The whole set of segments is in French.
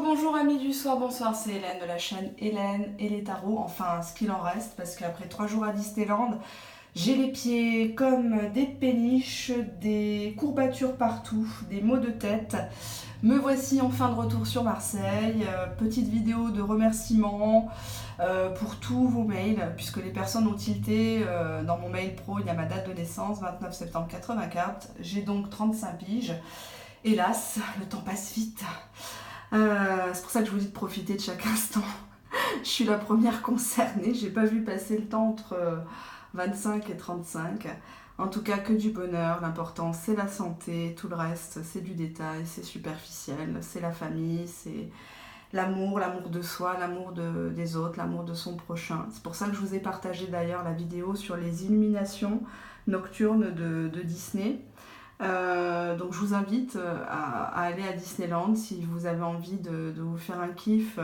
Bonjour amis du soir, bonsoir, c'est Hélène de la chaîne Hélène et les tarots, enfin ce qu'il en reste, parce qu'après 3 jours à Disneyland, j'ai les pieds comme des péniches, des courbatures partout, des maux de tête. Me voici enfin de retour sur Marseille, petite vidéo de remerciements pour tous vos mails, puisque les personnes ont tilté dans mon mail pro, il y a ma date de naissance, 29 septembre 84, j'ai donc 35 piges. Hélas, le temps passe vite. C'est pour ça que je vous dis de profiter de chaque instant. Je suis la première concernée, j'ai pas vu passer le temps entre 25 et 35. En tout cas, que du bonheur. L'important, c'est la santé. Tout le reste, c'est du détail, c'est superficiel. C'est la famille, c'est l'amour de soi, l'amour des autres, l'amour de son prochain. C'est pour ça que je vous ai partagé d'ailleurs la vidéo sur les illuminations nocturnes de Disney. Donc je vous invite à aller à Disneyland si vous avez envie de vous faire un kiff,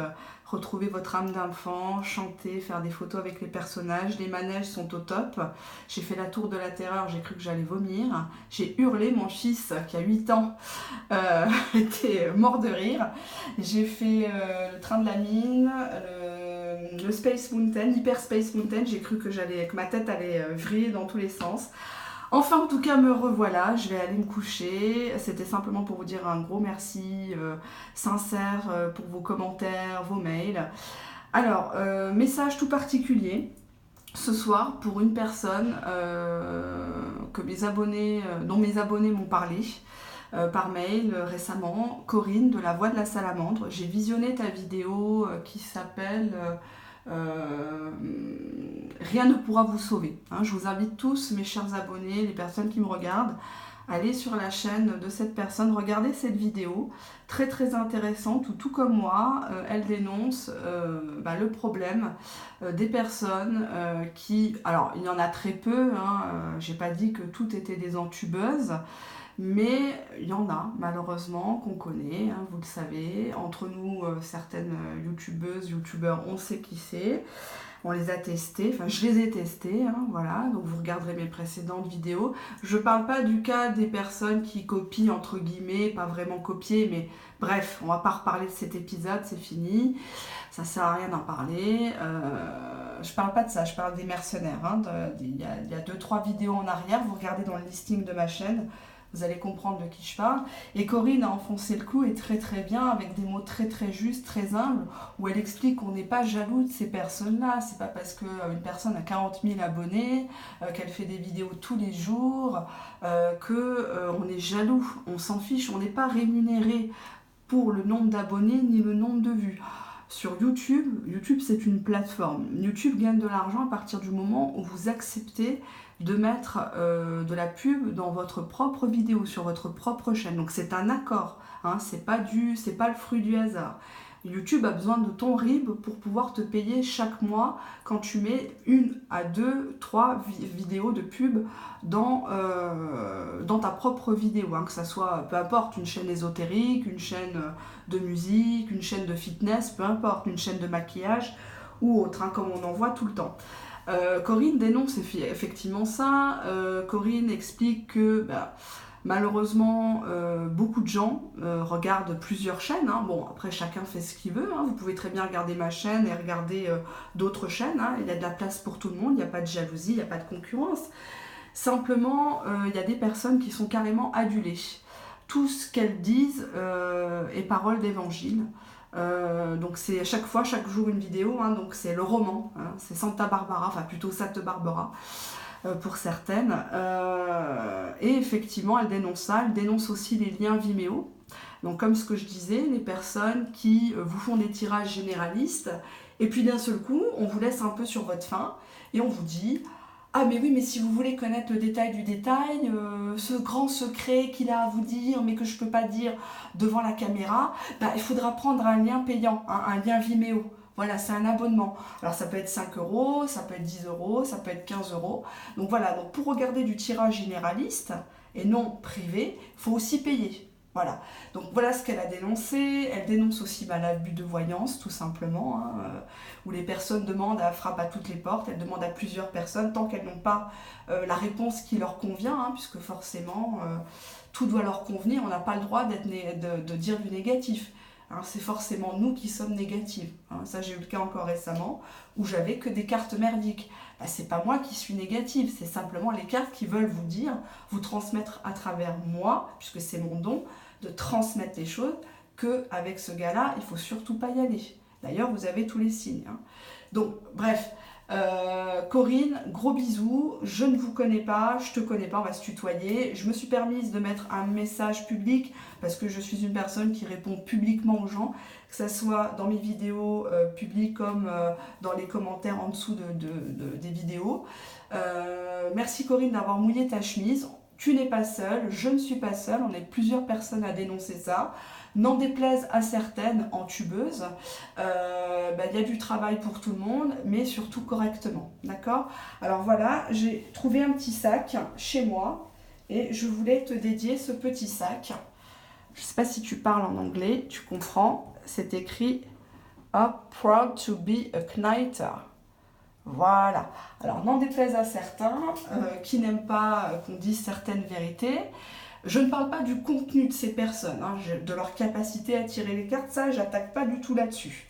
retrouver votre âme d'enfant, chanter, faire des photos avec les personnages. Les manèges sont au top. J'ai fait la tour de la terreur, j'ai cru que j'allais vomir. J'ai hurlé, mon fils qui a 8 ans était mort de rire. J'ai fait le train de la mine, le Space Mountain, Hyper Space Mountain. J'ai cru que ma tête allait vriller dans tous les sens. Enfin, en tout cas, me revoilà, je vais aller me coucher. C'était simplement pour vous dire un gros merci sincère pour vos commentaires, vos mails. Alors, message tout particulier ce soir pour une personne dont mes abonnés m'ont parlé par mail récemment, Corinne de La Voix de la Salamandre. J'ai visionné ta vidéo qui s'appelle... rien ne pourra vous sauver. Je vous invite tous, mes chers abonnés, les personnes qui me regardent, à aller sur la chaîne de cette personne, regardez cette vidéo, très très intéressante, où tout comme moi, elle dénonce le problème des personnes qui... Alors, il y en a très peu, j'ai pas dit que toutes étaient des entubeuses, mais il y en a malheureusement qu'on connaît, vous le savez, entre nous certaines youtubeuses, youtubeurs, on sait qui c'est, on les a testés, enfin je les ai testés, voilà, donc vous regarderez mes précédentes vidéos. Je parle pas du cas des personnes qui copient entre guillemets, pas vraiment copier, mais bref, on va pas reparler de cet épisode, c'est fini, ça sert à rien d'en parler. Je parle pas de ça, je parle des mercenaires, il y a 2-3 vidéos en arrière, vous regardez dans le listing de ma chaîne, vous allez comprendre de qui je parle. Et Corinne a enfoncé le clou et très très bien, avec des mots très très justes, très humbles, où elle explique qu'on n'est pas jaloux de ces personnes-là. C'est pas parce qu'une personne a 40 000 abonnés, qu'elle fait des vidéos tous les jours, qu'on est jaloux. On s'en fiche, on n'est pas rémunéré pour le nombre d'abonnés ni le nombre de vues. Sur YouTube c'est une plateforme. YouTube gagne de l'argent à partir du moment où vous acceptez de mettre de la pub dans votre propre vidéo, sur votre propre chaîne. Donc c'est un accord, c'est pas le fruit du hasard. YouTube a besoin de ton RIB pour pouvoir te payer chaque mois quand tu mets 1 à 2, 3 vidéos de pub dans ta propre vidéo, que ça soit, peu importe, une chaîne ésotérique, une chaîne de musique, une chaîne de fitness, peu importe, une chaîne de maquillage ou autre, comme on en voit tout le temps. Corinne dénonce effectivement ça. Corinne explique que malheureusement beaucoup de gens regardent plusieurs chaînes. Bon, après chacun fait ce qu'il veut. Vous pouvez très bien regarder ma chaîne et regarder d'autres chaînes. Il y a de la place pour tout le monde, il n'y a pas de jalousie, il n'y a pas de concurrence. Simplement, il y a des personnes qui sont carrément adulées. Tout ce qu'elles disent est parole d'évangile. Donc c'est chaque jour une vidéo, donc c'est le roman, c'est Santa Barbara, enfin plutôt Sainte Barbara pour certaines, et effectivement elle dénonce ça, elle dénonce aussi les liens Vimeo, donc comme ce que je disais, les personnes qui vous font des tirages généralistes, et puis d'un seul coup on vous laisse un peu sur votre faim, et on vous dit: ah mais oui, mais si vous voulez connaître le détail du détail, ce grand secret qu'il a à vous dire, mais que je ne peux pas dire devant la caméra, il faudra prendre un lien payant, un lien Vimeo. Voilà, c'est un abonnement. Alors ça peut être 5 €, ça peut être 10 €, ça peut être 15 €. Donc voilà, donc pour regarder du tirage généraliste et non privé, il faut aussi payer. Voilà, donc voilà ce qu'elle a dénoncé. Elle dénonce aussi l'abus de voyance, tout simplement, où les personnes demandent, elle frappe à toutes les portes, elle demande à plusieurs personnes, tant qu'elles n'ont pas la réponse qui leur convient, puisque forcément, tout doit leur convenir, on n'a pas le droit de dire du négatif. Alors c'est forcément nous qui sommes négatives. Hein. Ça, j'ai eu le cas encore récemment où j'avais que des cartes merdiques. Bah, c'est pas moi qui suis négative, c'est simplement les cartes qui veulent vous dire, vous transmettre à travers moi, puisque c'est mon don, de transmettre les choses, qu'avec ce gars-là, il faut surtout pas y aller. D'ailleurs, vous avez tous les signes. Hein. Donc, bref, Corinne, gros bisous, je ne vous connais pas, je te connais pas, on va se tutoyer. Je me suis permise de mettre un message public parce que je suis une personne qui répond publiquement aux gens, que ce soit dans mes vidéos publiques comme dans les commentaires en dessous des vidéos. Merci Corinne d'avoir mouillé ta chemise. Tu n'es pas seule, je ne suis pas seule, on est plusieurs personnes à dénoncer ça. N'en déplaise à certaines entubeuses, il y a du travail pour tout le monde, mais surtout correctement, d'accord? Alors voilà, j'ai trouvé un petit sac chez moi et je voulais te dédier ce petit sac. Je ne sais pas si tu parles en anglais, tu comprends, c'est écrit « Proud to be a Knighter ». Voilà. Alors, n'en déplaise à certains qui n'aiment pas qu'on dise certaines vérités. Je ne parle pas du contenu de ces personnes, hein, de leur capacité à tirer les cartes, ça, j'attaque pas du tout là-dessus.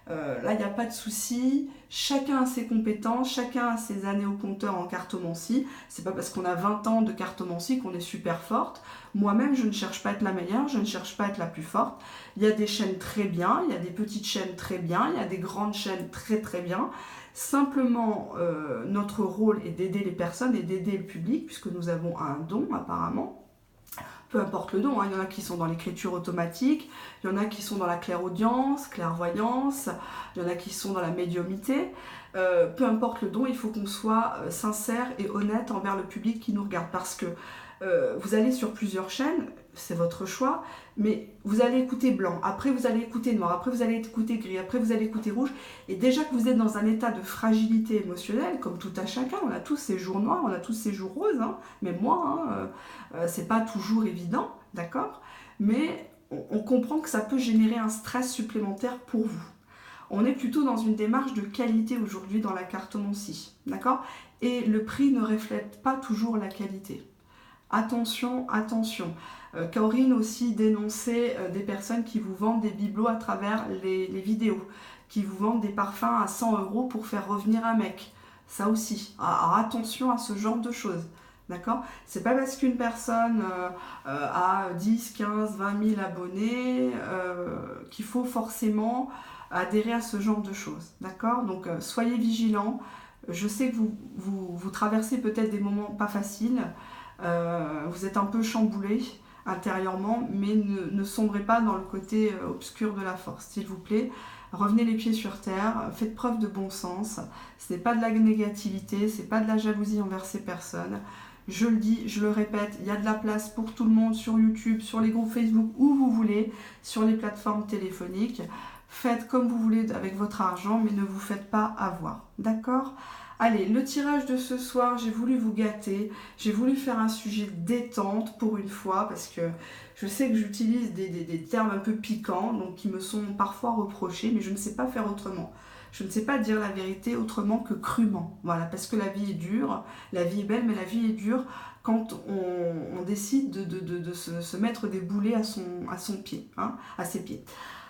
Là, il n'y a pas de souci. Chacun a ses compétences, chacun a ses années au compteur en cartomancie. C'est pas parce qu'on a 20 ans de cartomancie qu'on est super forte. Moi-même, je ne cherche pas à être la meilleure, je ne cherche pas à être la plus forte. Il y a des chaînes très bien, il y a des petites chaînes très bien, il y a des grandes chaînes très très bien. Simplement, notre rôle est d'aider les personnes et d'aider le public, puisque nous avons un don apparemment. Peu importe le don, hein. Il y en a qui sont dans l'écriture automatique, il y en a qui sont dans la clairaudience, clairvoyance, il y en a qui sont dans la médiumnité. Peu importe le don, il faut qu'on soit sincère et honnête envers le public qui nous regarde, parce que vous allez sur plusieurs chaînes, c'est votre choix, mais vous allez écouter blanc, après vous allez écouter noir, après vous allez écouter gris, après vous allez écouter rouge, et déjà que vous êtes dans un état de fragilité émotionnelle, comme tout à chacun, on a tous ces jours noirs, on a tous ces jours roses, hein, même moi, c'est pas toujours évident, d'accord, mais on comprend que ça peut générer un stress supplémentaire pour vous. On est plutôt dans une démarche de qualité aujourd'hui dans la cartomancie, d'accord, et le prix ne reflète pas toujours la qualité. Attention, attention. Corinne aussi dénonçait des personnes qui vous vendent des bibelots à travers les vidéos, qui vous vendent des parfums à 100 € pour faire revenir un mec. Ça aussi. Alors attention à ce genre de choses. D'accord? C'est pas parce qu'une personne a 10, 15, 20 000 abonnés qu'il faut forcément adhérer à ce genre de choses. D'accord? Donc soyez vigilants. Je sais que vous traversez peut-être des moments pas faciles. Vous êtes un peu chamboulé intérieurement, mais ne sombrez pas dans le côté obscur de la force, s'il vous plaît. Revenez les pieds sur terre, faites preuve de bon sens. Ce n'est pas de la négativité, ce n'est pas de la jalousie envers ces personnes. Je le dis, je le répète, il y a de la place pour tout le monde sur YouTube, sur les groupes Facebook, où vous voulez, sur les plateformes téléphoniques. Faites comme vous voulez avec votre argent, mais ne vous faites pas avoir. D'accord ? Allez, le tirage de ce soir, j'ai voulu vous gâter, j'ai voulu faire un sujet détente pour une fois, parce que je sais que j'utilise des termes un peu piquants, donc qui me sont parfois reprochés, mais je ne sais pas faire autrement. Je ne sais pas dire la vérité autrement que crûment, voilà, parce que la vie est dure, la vie est belle, mais la vie est dure quand on décide de se mettre des boulets à son pied, hein, à ses pieds.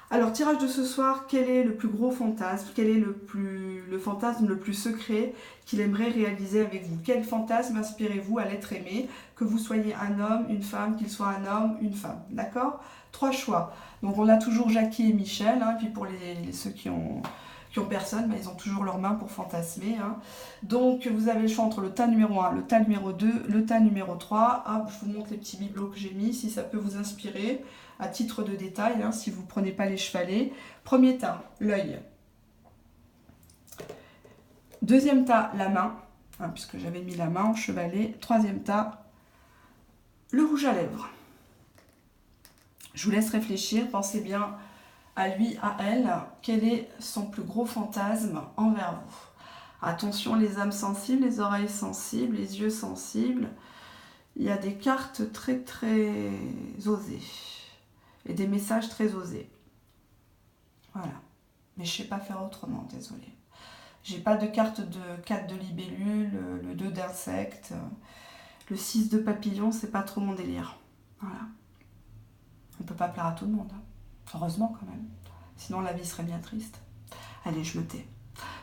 Alors, tirage de ce soir, quel est le plus gros fantasme? Quel est le fantasme le plus secret qu'il aimerait réaliser avec vous? Quel fantasme inspirez-vous à l'être aimé? Que vous soyez un homme, une femme, qu'il soit un homme, une femme. D'accord? 3 choix. Donc, on a toujours Jackie et Michel. Hein, puis pour ceux qui ont personne, ils ont toujours leurs mains pour fantasmer. Hein. Donc, vous avez le choix entre le tas numéro 1, le tas numéro 2, le tas numéro 3. Hop, je vous montre les petits bibelots que j'ai mis, si ça peut vous inspirer. À titre de détail, hein, si vous ne prenez pas les chevalets. Premier tas, l'œil. Deuxième tas, la main, hein, puisque j'avais mis la main en chevalet. Troisième tas, le rouge à lèvres. Je vous laisse réfléchir, pensez bien à lui, à elle. Quel est son plus gros fantasme envers vous? Attention, les âmes sensibles, les oreilles sensibles, les yeux sensibles. Il y a des cartes très très osées. Et des messages très osés. Voilà. Mais je ne sais pas faire autrement, désolée. J'ai pas de carte de 4 de libellule, le 2 d'insecte, le 6 de papillon, c'est pas trop mon délire. Voilà. On ne peut pas plaire à tout le monde. Hein. Heureusement quand même. Sinon la vie serait bien triste. Allez, je me tais.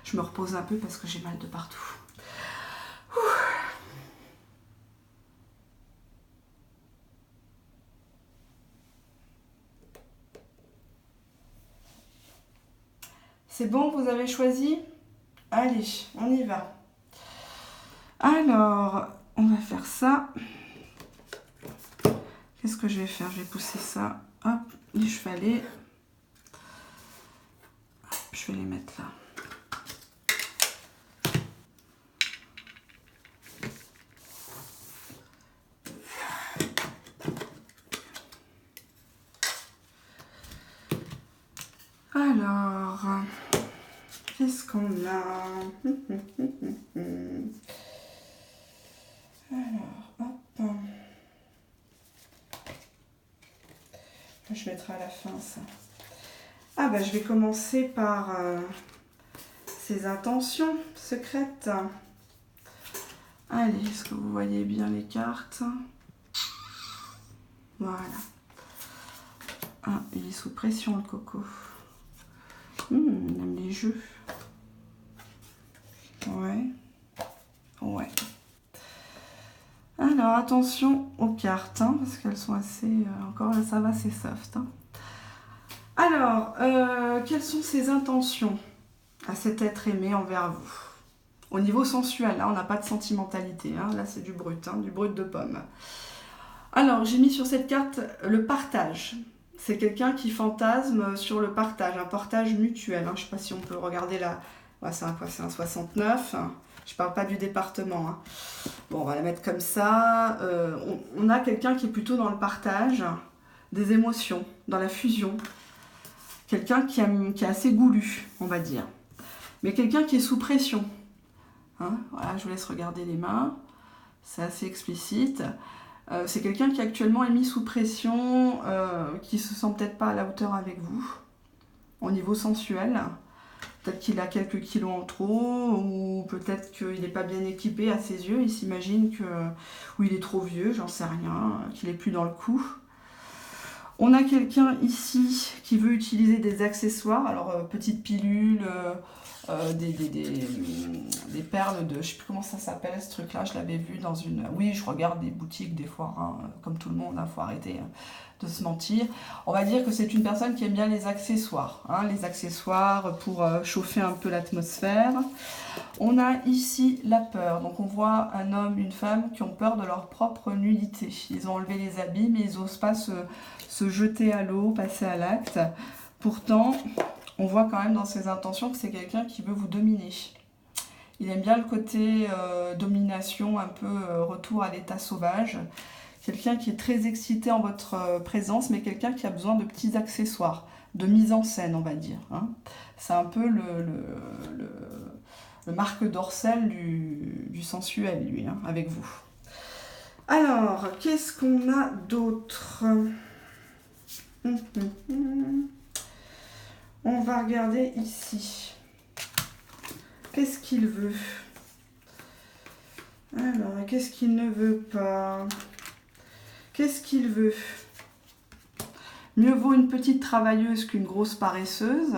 Je me repose un peu parce que j'ai mal de partout. C'est bon, vous avez choisi? Allez, on y va. Alors, on va faire ça. Qu'est-ce que je vais faire? Je vais pousser ça. Hop, les chevalets. Hop, je vais les mettre là. Alors, qu'est-ce qu'on a? Alors, hop. Je mettrai à la fin ça. Ah bah je vais commencer par ses intentions secrètes. Allez, est-ce que vous voyez bien les cartes? Voilà. Ah, il est sous pression le coco. Il aime les jeux. Ouais. Ouais. Alors attention aux cartes, hein, parce qu'elles sont assez... encore là, ça va, c'est soft. Hein. Alors, quelles sont ses intentions à cet être aimé envers vous? Au niveau sensuel, là, on n'a pas de sentimentalité. Hein, là, c'est du brut de pomme. Alors, j'ai mis sur cette carte le partage. C'est quelqu'un qui fantasme sur le partage, un partage mutuel. Hein. Je ne sais pas si on peut regarder là. Ouais, c'est un 69. Hein. Je ne parle pas du département. Hein. Bon, on va la mettre comme ça. On a quelqu'un qui est plutôt dans le partage des émotions, dans la fusion. Quelqu'un qui est assez goulu, on va dire. Mais quelqu'un qui est sous pression. Hein, voilà, je vous laisse regarder les mains. C'est assez explicite. C'est quelqu'un qui actuellement est mis sous pression, qui se sent peut-être pas à la hauteur avec vous, au niveau sensuel. Peut-être qu'il a quelques kilos en trop, ou peut-être qu'il n'est pas bien équipé à ses yeux. Il s'imagine ou il est trop vieux, j'en sais rien, qu'il n'est plus dans le coup. On a quelqu'un ici qui veut utiliser des accessoires, alors petites pilules, des perles de... Je ne sais plus comment ça s'appelle ce truc-là, je l'avais vu dans une... Oui, je regarde des boutiques des fois, hein, comme tout le monde, il faut arrêter de se mentir. On va dire que c'est une personne qui aime bien les accessoires, hein, les accessoires pour chauffer un peu l'atmosphère. On a ici la peur, donc on voit un homme, une femme qui ont peur de leur propre nudité. Ils ont enlevé les habits, mais ils n'osent pas se jeter à l'eau, passer à l'acte. Pourtant, on voit quand même dans ses intentions que c'est quelqu'un qui veut vous dominer. Il aime bien le côté domination, un peu retour à l'état sauvage. Quelqu'un qui est très excité en votre présence, mais quelqu'un qui a besoin de petits accessoires, de mise en scène, on va dire. Hein. C'est un peu le marque dorsal du sensuel, lui, hein, avec vous. Alors, qu'est-ce qu'on a d'autre? On va regarder ici. Qu'est-ce qu'il veut? Alors, qu'est-ce qu'il ne veut pas? Qu'est-ce qu'il veut? Mieux vaut une petite travailleuse qu'une grosse paresseuse.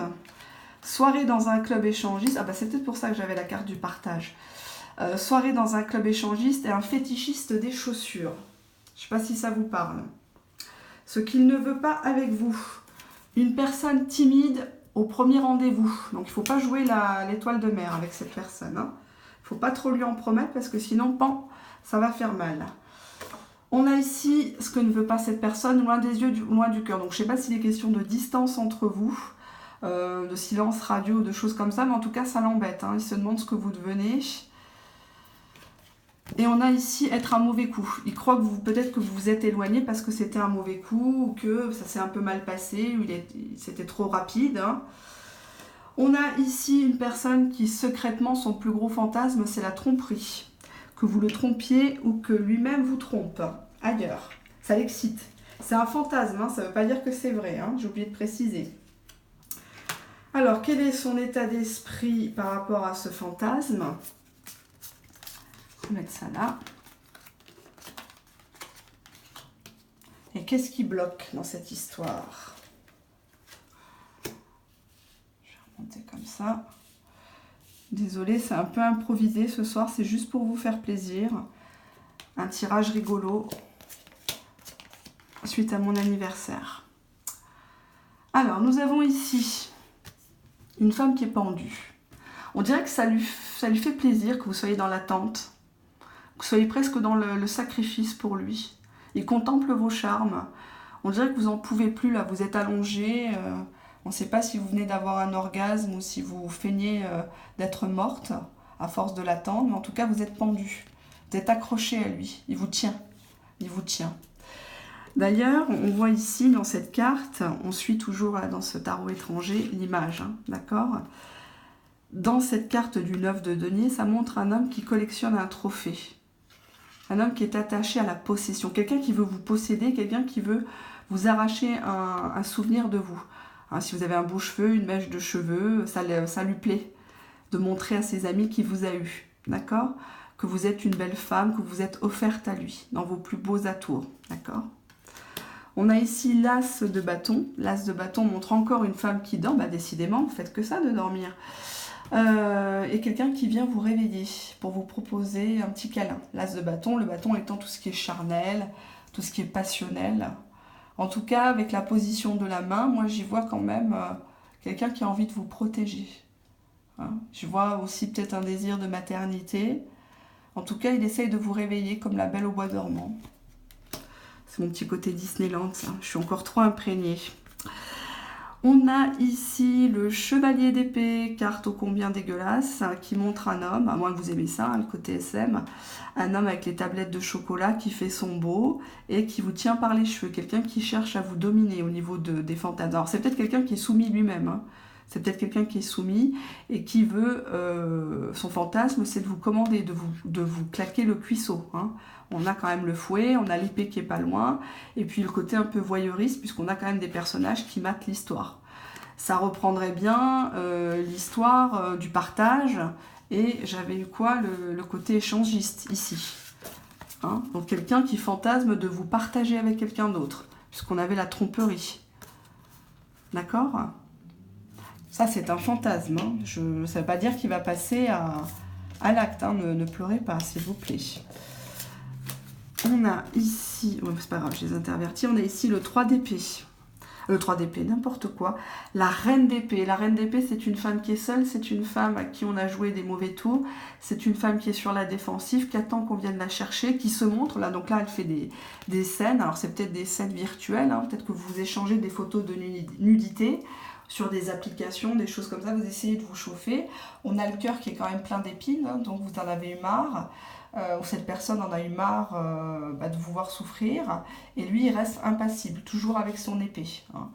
Soirée dans un club échangiste. Ah bah c'est peut-être pour ça que j'avais la carte du partage. Soirée dans un club échangiste et un fétichiste des chaussures. Je ne sais pas si ça vous parle. Ce qu'il ne veut pas avec vous. Une personne timide au premier rendez-vous. Donc il ne faut pas jouer l'étoile de mer avec cette personne. Il ne faut pas trop lui en promettre parce que sinon, pan, ça va faire mal. On a ici ce que ne veut pas cette personne, loin des yeux, loin du cœur. Donc je ne sais pas s'il est question de distance entre vous, de silence radio, de choses comme ça, mais en tout cas ça l'embête. Hein. Il se demande ce que vous devenez. Et on a ici être un mauvais coup. Il croit que peut-être que vous vous êtes éloigné parce que c'était un mauvais coup, ou que ça s'est un peu mal passé, ou c'était trop rapide. Hein. On a ici une personne qui secrètement, son plus gros fantasme, c'est la tromperie. Que vous le trompiez ou que lui-même vous trompe ailleurs. Ça l'excite. C'est un fantasme, hein, ça ne veut pas dire que c'est vrai, hein, j'ai oublié de préciser. Alors, quel est son état d'esprit par rapport à ce fantasme? On va mettre ça là. Et qu'est-ce qui bloque dans cette histoire? ça. Désolée, c'est un peu improvisé ce soir, c'est juste pour vous faire plaisir. Un tirage rigolo suite à mon anniversaire. Alors, nous avons ici une femme qui est pendue. On dirait que ça lui fait plaisir que vous soyez dans l'attente, que vous soyez presque dans le sacrifice pour lui. Il contemple vos charmes. On dirait que vous n'en pouvez plus, là, vous êtes allongé. On ne sait pas si vous venez d'avoir un orgasme ou si vous feignez d'être morte à force de l'attendre, mais en tout cas, vous êtes pendu. Vous êtes accroché à lui. Il vous tient. Il vous tient. D'ailleurs, on voit ici, dans cette carte, on suit toujours là, dans ce tarot étranger, l'image, hein, d'accord ? Dans cette carte du 9 de denier, ça montre un homme qui collectionne un trophée. Un homme qui est attaché à la possession. Quelqu'un qui veut vous posséder, quelqu'un qui veut vous arracher un souvenir de vous. Hein, si vous avez un beau cheveu, une mèche de cheveux, ça lui plaît de montrer à ses amis qu'il vous a eu. D'accord ? Que vous êtes une belle femme, que vous êtes offerte à lui, dans vos plus beaux atours. D'accord ? On a ici l'as de bâton. L'as de bâton montre encore une femme qui dort. Bah, décidément, vous faites que ça de dormir. Et quelqu'un qui vient vous réveiller pour vous proposer un petit câlin. L'as de bâton, le bâton étant tout ce qui est charnel, tout ce qui est passionnel. En tout cas, avec la position de la main, moi j'y vois quand même quelqu'un qui a envie de vous protéger. Hein, je vois aussi peut-être un désir de maternité. En tout cas, il essaye de vous réveiller comme la Belle au bois dormant. C'est mon petit côté Disneyland, ça. Je suis encore trop imprégnée. On a ici le chevalier d'épée, carte ô combien dégueulasse, qui montre un homme, à moins que vous aimez ça, hein, le côté SM, un homme avec les tablettes de chocolat qui fait son beau et qui vous tient par les cheveux, quelqu'un qui cherche à vous dominer au niveau des fantasmes. Alors c'est peut-être quelqu'un qui est soumis lui-même, hein. C'est peut-être quelqu'un qui est soumis et qui veut, son fantasme, c'est de vous commander, de vous claquer le cuisseau. Hein. On a quand même le fouet, on a l'épée qui est pas loin, et puis le côté un peu voyeuriste, puisqu'on a quand même des personnages qui matent l'histoire. Ça reprendrait bien l'histoire du partage, et j'avais eu quoi, le côté échangiste ici. Hein. Donc quelqu'un qui fantasme de vous partager avec quelqu'un d'autre, puisqu'on avait la tromperie. D'accord ? Ça, c'est un fantasme. Hein. Ça ne veut pas dire qu'il va passer à l'acte. Hein. Ne pleurez pas, s'il vous plaît. On a ici... Oh, c'est pas grave, je les intervertis. On a ici le 3 d'épée. Le 3 d'épée, n'importe quoi. La reine d'épée. La reine d'épée, c'est une femme qui est seule. C'est une femme à qui on a joué des mauvais tours. C'est une femme qui est sur la défensive, qui attend qu'on vienne la chercher, qui se montre. Là, donc là, elle fait des scènes. Alors, c'est peut-être des scènes virtuelles. Hein. Peut-être que vous échangez des photos de nudité sur des applications, des choses comme ça, vous essayez de vous chauffer. On a le cœur qui est quand même plein d'épines, hein, donc vous en avez eu marre, ou cette personne en a eu marre de vous voir souffrir, et lui il reste impassible, toujours avec son épée. Hein.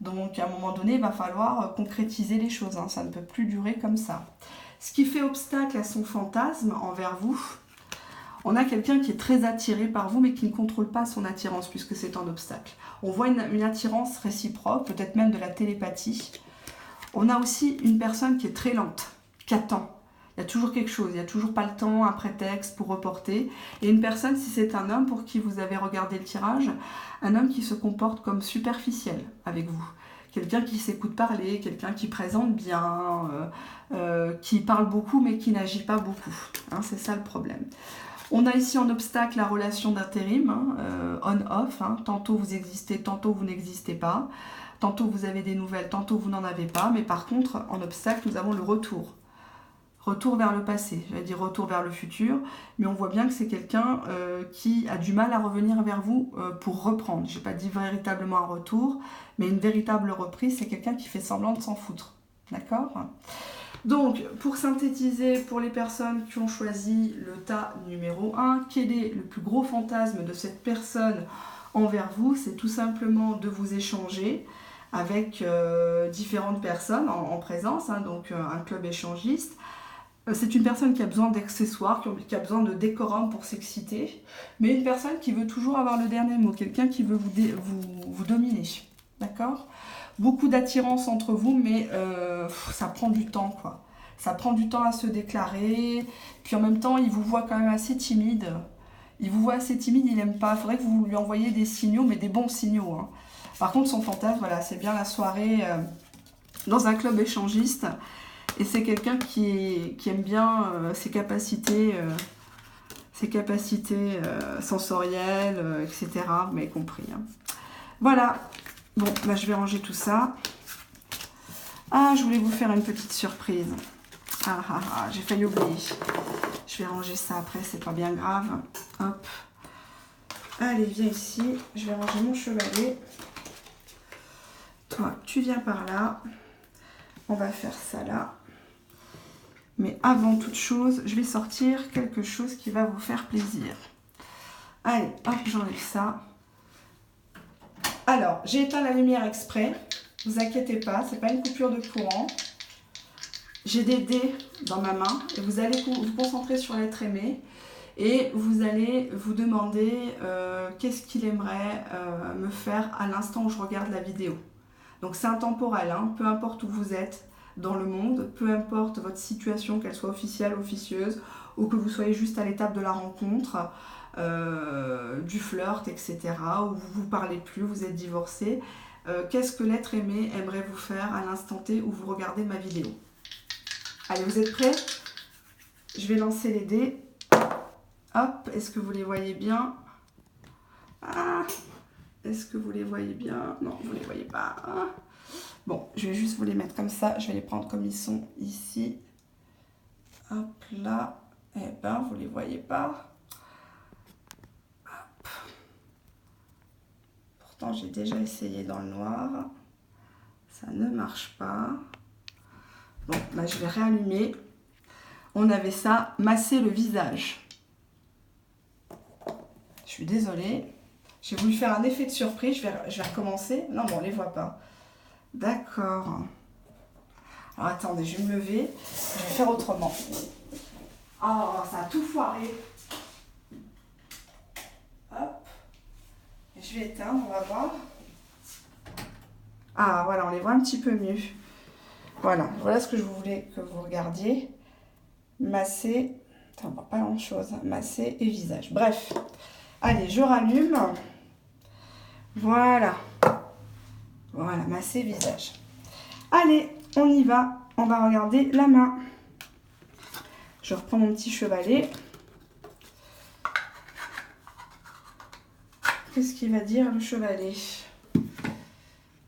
Donc à un moment donné, il va falloir concrétiser les choses, hein, ça ne peut plus durer comme ça. Ce qui fait obstacle à son fantasme envers vous, on a quelqu'un qui est très attiré par vous, mais qui ne contrôle pas son attirance, puisque c'est un obstacle. On voit une attirance réciproque, peut-être même de la télépathie. On a aussi une personne qui est très lente, qui attend. Il y a toujours quelque chose, il n'y a toujours pas le temps, un prétexte pour reporter. Et une personne, si c'est un homme pour qui vous avez regardé le tirage, un homme qui se comporte comme superficiel avec vous. Quelqu'un qui s'écoute parler, quelqu'un qui présente bien, qui parle beaucoup mais qui n'agit pas beaucoup. Hein, c'est ça le problème. On a ici en obstacle la relation d'intérim, hein, on-off. Hein, tantôt vous existez, tantôt vous n'existez pas. Tantôt vous avez des nouvelles, tantôt vous n'en avez pas. Mais par contre, en obstacle, nous avons le retour. Retour vers le passé, j'allais dire retour vers le futur. Mais on voit bien que c'est quelqu'un qui a du mal à revenir vers vous pour reprendre. Je n'ai pas dit véritablement un retour, mais une véritable reprise, c'est quelqu'un qui fait semblant de s'en foutre. D'accord ? Donc, pour synthétiser, pour les personnes qui ont choisi le tas numéro 1, quel est le plus gros fantasme de cette personne envers vous? C'est tout simplement de vous échanger avec différentes personnes en présence, hein, donc un club échangiste. C'est une personne qui a besoin d'accessoires, qui a besoin de décorum pour s'exciter, mais une personne qui veut toujours avoir le dernier mot, quelqu'un qui veut vous dominer. D'accord ? Beaucoup d'attirance entre vous, mais ça prend du temps, quoi. Ça prend du temps à se déclarer. Puis en même temps, il vous voit quand même assez timide. Il vous voit assez timide, il n'aime pas. Il faudrait que vous lui envoyiez des signaux, mais des bons signaux. Hein. Par contre, son fantasme, voilà, c'est bien la soirée dans un club échangiste. Et c'est quelqu'un qui aime bien ses capacités sensorielles, etc. Vous m'avez compris. Hein. Voilà. Bon, bah, je vais ranger tout ça. Ah, je voulais vous faire une petite surprise. J'ai failli oublier. Je vais ranger ça après, c'est pas bien grave. Hop. Allez, viens ici. Je vais ranger mon chevalet. Toi, tu viens par là. On va faire ça là. Mais avant toute chose, je vais sortir quelque chose qui va vous faire plaisir. Allez, hop, j'enlève ça. Alors, j'ai éteint la lumière exprès. Ne vous inquiétez pas, c'est pas une coupure de courant. J'ai des dés dans ma main et vous allez vous concentrer sur l'être aimé et vous allez vous demander qu'est-ce qu'il aimerait me faire à l'instant où je regarde la vidéo. Donc c'est intemporel, hein, peu importe où vous êtes dans le monde, peu importe votre situation, qu'elle soit officielle, officieuse, ou que vous soyez juste à l'étape de la rencontre, du flirt, etc., où vous ne parlez plus, vous êtes divorcé. Qu'est-ce que l'être aimé aimerait vous faire à l'instant T où vous regardez ma vidéo? Allez, vous êtes prêts? Je vais lancer les dés. Hop, est-ce que vous les voyez bien? Est-ce que vous les voyez bien? Non, vous ne les voyez pas. Bon, je vais juste vous les mettre comme ça. Je vais les prendre comme ils sont ici. Hop, là. Eh ben, vous ne les voyez pas. Hop. Pourtant, j'ai déjà essayé dans le noir. Ça ne marche pas. Bon, bah, je vais réallumer. On avait ça, masser le visage. Je suis désolée. J'ai voulu faire un effet de surprise. Je vais recommencer. Non, bon, on ne les voit pas. D'accord. Alors, attendez, je vais me lever. Je vais faire autrement. Oh, ça a tout foiré. Hop. Et je vais éteindre, on va voir. Ah, voilà, on les voit un petit peu mieux. Voilà ce que je voulais que vous regardiez. Masser. On ne voit pas grand-chose. Masser et visage. Bref. Allez, je rallume. Voilà. Voilà, masser visage. Allez, on y va. On va regarder la main. Je reprends mon petit chevalet. Qu'est-ce qu'il va dire le chevalet?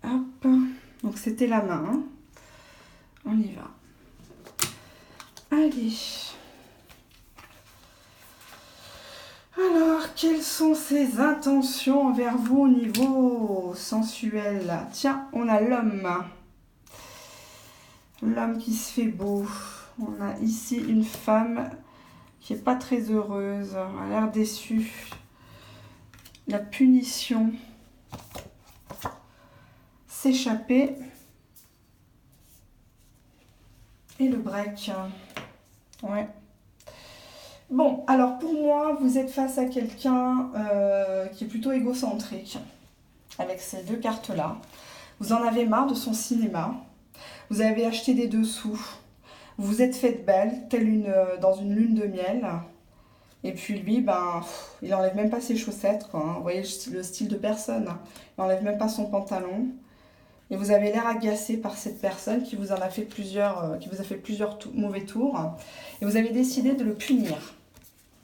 Hop. Donc c'était la main. Hein. On y va. Allez. Alors, quelles sont ses intentions envers vous au niveau sensuel? Tiens, on a l'homme. L'homme qui se fait beau. On a ici une femme qui n'est pas très heureuse. Elle a l'air déçue. La punition. S'échapper. Et le break. Ouais. Bon, alors pour moi, vous êtes face à quelqu'un qui est plutôt égocentrique. Avec ces deux cartes-là. Vous en avez marre de son cinéma. Vous avez acheté des dessous. Vous vous êtes faite belle, dans une lune de miel. Et puis lui, ben, il n'enlève même pas ses chaussettes, quoi. Hein. Vous voyez le style de personne. Hein. Il n'enlève même pas son pantalon. Et vous avez l'air agacé par cette personne qui vous a fait plusieurs mauvais tours. Et vous avez décidé de le punir,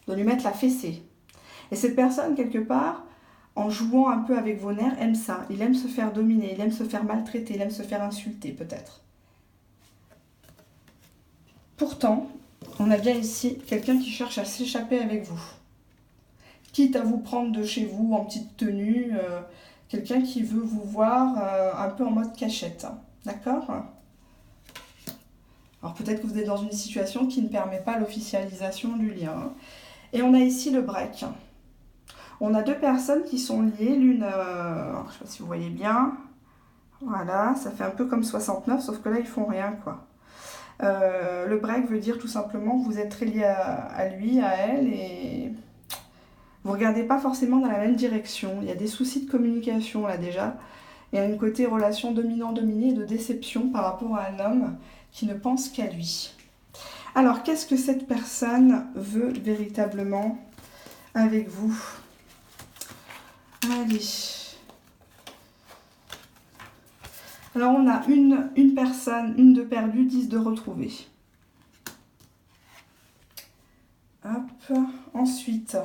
de lui mettre la fessée. Et cette personne, quelque part, en jouant un peu avec vos nerfs, aime ça. Il aime se faire dominer, il aime se faire maltraiter, il aime se faire insulter, peut-être. Pourtant, on a bien ici quelqu'un qui cherche à s'échapper avec vous. Quitte à vous prendre de chez vous en petite tenue, quelqu'un qui veut vous voir un peu en mode cachette. D'accord ? Alors peut-être que vous êtes dans une situation qui ne permet pas l'officialisation du lien. Et on a ici le break. On a deux personnes qui sont liées, l'une, je ne sais pas si vous voyez bien, voilà, ça fait un peu comme 69, sauf que là ils font rien, quoi. Le break veut dire tout simplement que vous êtes très lié à lui, à elle, et vous ne regardez pas forcément dans la même direction. Il y a des soucis de communication là déjà. Il y a un côté relation dominant-dominé et de déception par rapport à un homme qui ne pense qu'à lui. Alors, qu'est-ce que cette personne veut véritablement avec vous? Allez. Alors on a une personne, une de perdue, 10 de retrouvée. Hop. Ensuite,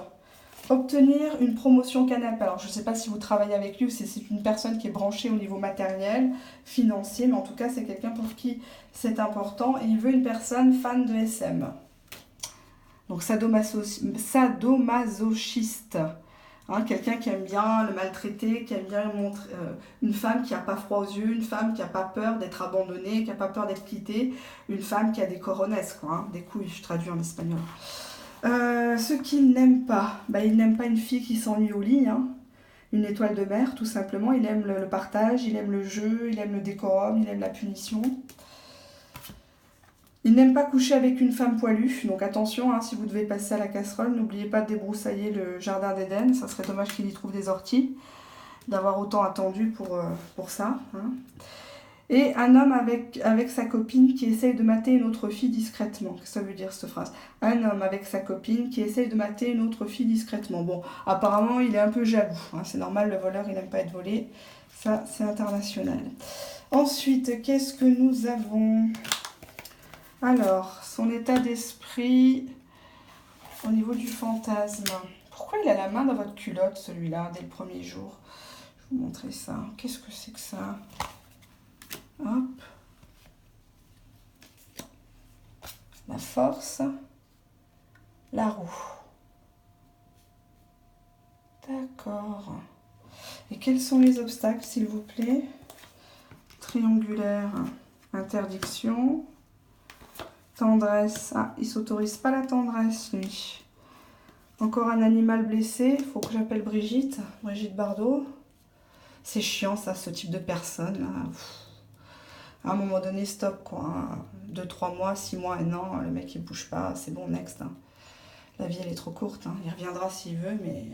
obtenir une promotion Canap. Alors je ne sais pas si vous travaillez avec lui ou si c'est une personne qui est branchée au niveau matériel, financier, mais en tout cas c'est quelqu'un pour qui c'est important et il veut une personne fan de SM. Donc sadomasochiste. Hein, quelqu'un qui aime bien le maltraiter, qui aime bien montrer une femme qui n'a pas froid aux yeux, une femme qui n'a pas peur d'être abandonnée, qui n'a pas peur d'être quittée, une femme qui a des coronesses, quoi, hein, des couilles, je traduis en espagnol. Ce qu'il n'aime pas, il n'aime pas une fille qui s'ennuie au lit, hein, une étoile de mer tout simplement, il aime le partage, il aime le jeu, il aime le décorum, il aime la punition. Il n'aime pas coucher avec une femme poilue, donc attention, hein, si vous devez passer à la casserole, n'oubliez pas de débroussailler le jardin d'Éden, ça serait dommage qu'il y trouve des orties, d'avoir autant attendu pour ça. Hein. Et un homme avec sa copine qui essaye de mater une autre fille discrètement. Qu'est-ce que ça veut dire cette phrase? Un homme avec sa copine qui essaye de mater une autre fille discrètement. Bon, apparemment il est un peu jaloux, hein, c'est normal, le voleur il n'aime pas être volé, ça c'est international. Ensuite, qu'est-ce que nous avons? Alors, son état d'esprit au niveau du fantasme. Pourquoi il a la main dans votre culotte, celui-là, dès le premier jour? Je vais vous montrer ça. Qu'est-ce que c'est que ça? Hop. La force. La roue. D'accord. Et quels sont les obstacles, s'il vous plaît? Triangulaire. Interdiction. Tendresse. Ah, il s'autorise pas la tendresse, lui. Encore un animal blessé. Il faut que j'appelle Brigitte. Brigitte Bardot. C'est chiant, ça, ce type de personne, là. À un moment donné, stop, quoi. 2-3 mois, 6 mois, 1 an, le mec, il bouge pas. C'est bon, next. Hein. La vie, elle est trop courte. Hein. Il reviendra s'il veut, mais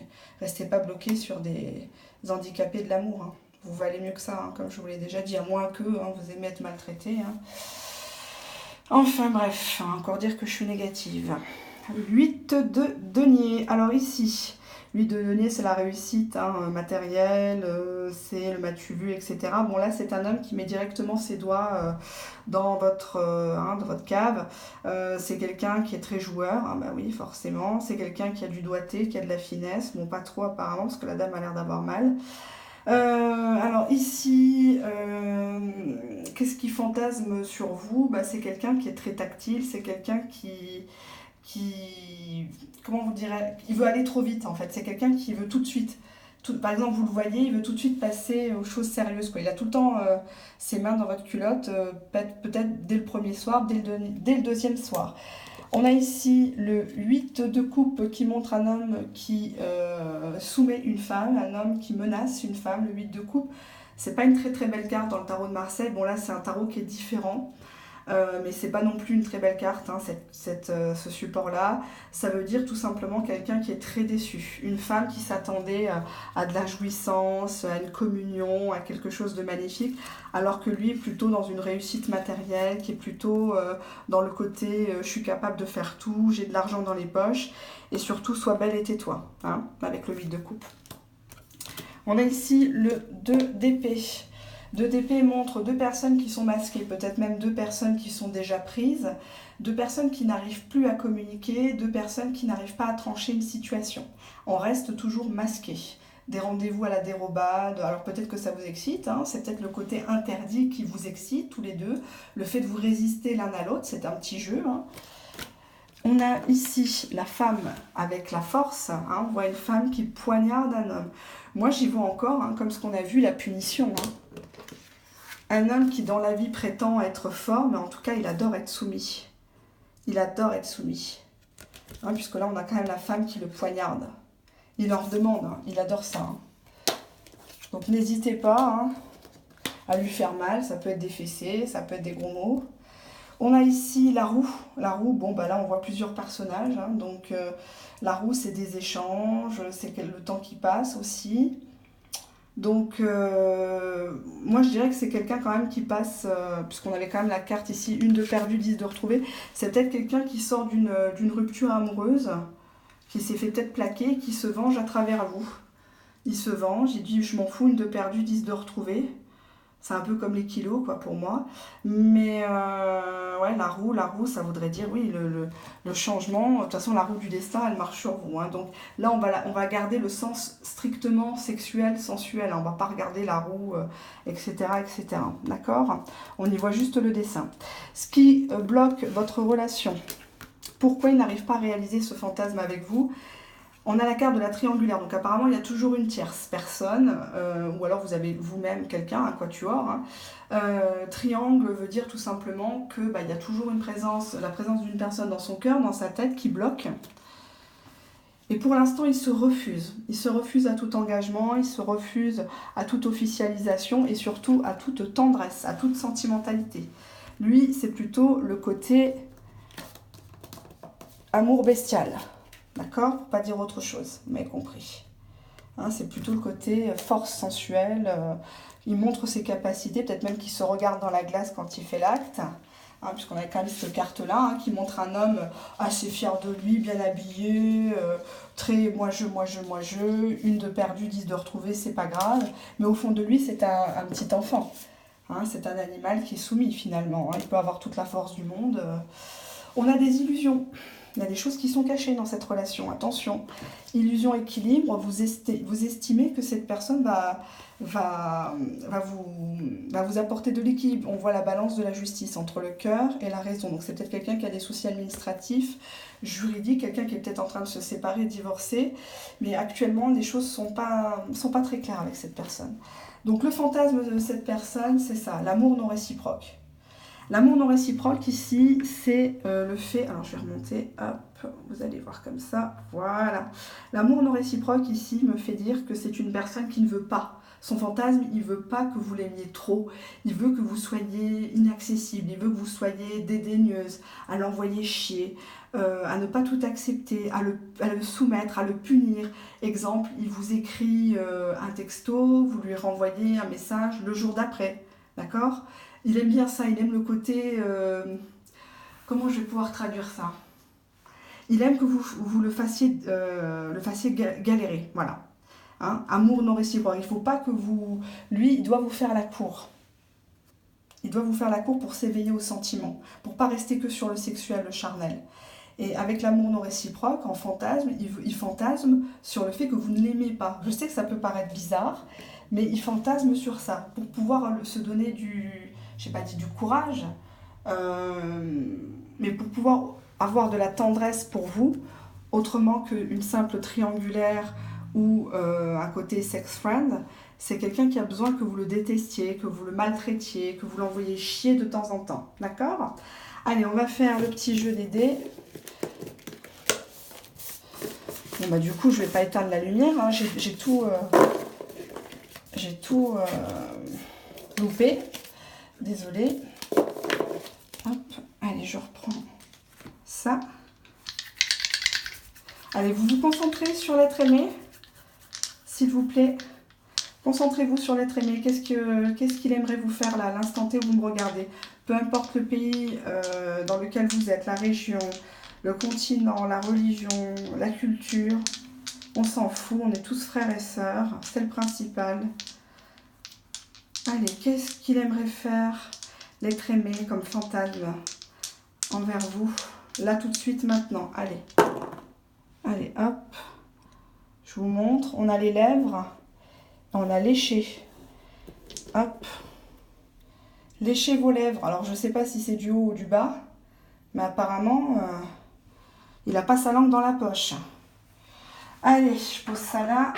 restez pas bloqué sur des handicapés de l'amour. Hein. Vous valez mieux que ça, hein, comme je vous l'ai déjà dit. À moins que vous aimez être maltraité. Hein. Enfin bref, encore dire que je suis négative. 8 de denier. Alors ici, 8 de denier, c'est la réussite matérielle, c'est le m'as-tu vu, etc. Bon là, c'est un homme qui met directement ses doigts dans votre cave. C'est quelqu'un qui est très joueur, hein, bah oui, forcément. C'est quelqu'un qui a du doigté, qui a de la finesse. Bon, pas trop apparemment, parce que la dame a l'air d'avoir mal. Alors ici, qu'est-ce qui fantasme sur vous? C'est quelqu'un qui est très tactile, c'est quelqu'un qui, comment vous direz, il veut aller trop vite en fait, c'est quelqu'un qui veut tout de suite. Par exemple, vous le voyez, il veut tout de suite passer aux choses sérieuses, quoi. Il a tout le temps ses mains dans votre culotte, peut-être dès le premier soir, dès le deuxième soir. On a ici le 8 de coupe qui montre un homme qui soumet une femme, un homme qui menace une femme, le 8 de coupe. C'est pas une très très belle carte dans le tarot de Marseille. Bon là c'est un tarot qui est différent, mais c'est pas non plus une très belle carte, hein, ce support-là. Ça veut dire tout simplement quelqu'un qui est très déçu. Une femme qui s'attendait à de la jouissance, à une communion, à quelque chose de magnifique, alors que lui est plutôt dans une réussite matérielle, qui est plutôt dans le côté je suis capable de faire tout, j'ai de l'argent dans les poches, et surtout sois belle et tais-toi, hein, avec le 8 de coupe. On a ici le 2 d'épée. 2 d'épée montre 2 personnes qui sont masquées, peut-être même 2 personnes qui sont déjà prises, 2 personnes qui n'arrivent plus à communiquer, 2 personnes qui n'arrivent pas à trancher une situation. On reste toujours masqué. Des rendez-vous à la dérobade, alors peut-être que ça vous excite, hein, c'est peut-être le côté interdit qui vous excite tous les deux, le fait de vous résister l'un à l'autre, c'est un petit jeu. Hein. On a ici la femme avec la force, hein, on voit une femme qui poignarde un homme. Moi j'y vois encore, hein, comme ce qu'on a vu, la punition. Hein. Un homme qui dans la vie prétend être fort, mais en tout cas il adore être soumis. Il adore être soumis. Hein, puisque là on a quand même la femme qui le poignarde. Il leur demande, hein, il adore ça. Hein. Donc n'hésitez pas hein, à lui faire mal, ça peut être des fessées, ça peut être des gros mots. On a ici la roue. La roue, bon là on voit plusieurs personnages. Hein, donc la roue c'est des échanges, c'est le temps qui passe aussi. Donc moi je dirais que c'est quelqu'un quand même qui passe, puisqu'on avait quand même la carte ici, 1 de perdu, 10 de retrouvé. C'est peut-être quelqu'un qui sort d'une rupture amoureuse, qui s'est fait peut-être plaquer, qui se venge à travers vous. Il se venge, il dit je m'en fous, 1 de perdu, 10 de retrouvé. C'est un peu comme les kilos, quoi, pour moi. Mais ouais, la roue, ça voudrait dire, oui, le changement. De toute façon, la roue du destin, elle marche sur vous, hein. Donc là, on va garder le sens strictement sexuel, sensuel. On va pas regarder la roue, etc., etc. D'accord? On y voit juste le dessin. Ce qui bloque votre relation. Pourquoi il n'arrive pas à réaliser ce fantasme avec vous? On a la carte de la triangulaire, donc apparemment il y a toujours une tierce personne, ou alors vous avez vous-même quelqu'un, un quatuor. Hein. Triangle veut dire tout simplement que il y a toujours la présence d'une personne dans son cœur, dans sa tête, qui bloque. Et pour l'instant, il se refuse. Il se refuse à tout engagement, il se refuse à toute officialisation et surtout à toute tendresse, à toute sentimentalité. Lui, c'est plutôt le côté amour bestial. D'accord? Pour pas dire autre chose, vous m'avez compris. Hein, c'est plutôt le côté force sensuelle. Il montre ses capacités, peut-être même qu'il se regarde dans la glace quand il fait l'acte. Hein, puisqu'on a quand même cette carte-là, hein, qui montre un homme assez fier de lui, bien habillé, très moi je, une de perdu, 10 de retrouvé, c'est pas grave. Mais au fond de lui, c'est un petit enfant. Hein, c'est un animal qui est soumis finalement. Hein, il peut avoir toute la force du monde. On a des illusions. Il y a des choses qui sont cachées dans cette relation. Attention, illusion, équilibre, vous estimez que cette personne va vous apporter de l'équilibre. On voit la balance de la justice entre le cœur et la raison. Donc c'est peut-être quelqu'un qui a des soucis administratifs, juridiques, quelqu'un qui est peut-être en train de se séparer, divorcer. Mais actuellement, les choses sont pas très claires avec cette personne. Donc le fantasme de cette personne, c'est ça, l'amour non réciproque. L'amour non réciproque ici, c'est le fait... Alors je vais remonter, hop, vous allez voir comme ça, voilà. L'amour non réciproque ici me fait dire que c'est une personne qui ne veut pas. Son fantasme, il ne veut pas que vous l'aimiez trop, il veut que vous soyez inaccessible, il veut que vous soyez dédaigneuse, à l'envoyer chier, à ne pas tout accepter, à le soumettre, à le punir. Exemple, il vous écrit un texto, vous lui renvoyez un message le jour d'après, d'accord ? Il aime bien ça, il aime le côté... comment je vais pouvoir traduire ça? Il aime que vous le fassiez galérer, voilà. Hein, amour non réciproque. Il ne faut pas que vous... Lui, il doit vous faire la cour. Il doit vous faire la cour pour s'éveiller aux sentiments, pour ne pas rester que sur le sexuel, le charnel. Et avec l'amour non réciproque, en fantasme, il fantasme sur le fait que vous ne l'aimez pas. Je sais que ça peut paraître bizarre, mais il fantasme sur ça, pour pouvoir se donner j'ai pas dit du courage, mais pour pouvoir avoir de la tendresse pour vous, autrement qu'une simple triangulaire ou un côté sex friend. C'est quelqu'un qui a besoin que vous le détestiez, que vous le maltraitiez, que vous l'envoyiez chier de temps en temps. D'accord? Allez, on va faire le petit jeu des dés. Bon, du coup, je ne vais pas éteindre la lumière. Hein. J'ai tout loupé. Désolée. Hop, allez, je reprends ça. Allez, vous vous concentrez sur l'être aimé, s'il vous plaît. Concentrez-vous sur l'être aimé. Qu'est-ce qu'il aimerait vous faire là, à l'instant T où vous me regardez? Peu importe le pays dans lequel vous êtes, la région, le continent, la religion, la culture. On s'en fout, on est tous frères et sœurs. C'est le principal. Allez, qu'est-ce qu'il aimerait faire, l'être aimé, comme fantasme envers vous? Là, tout de suite, maintenant. Allez. Allez, hop. Je vous montre. On a les lèvres. On a léché. Hop. Léchez vos lèvres. Alors, je ne sais pas si c'est du haut ou du bas. Mais apparemment, il n'a pas sa langue dans la poche. Allez, je pose ça là.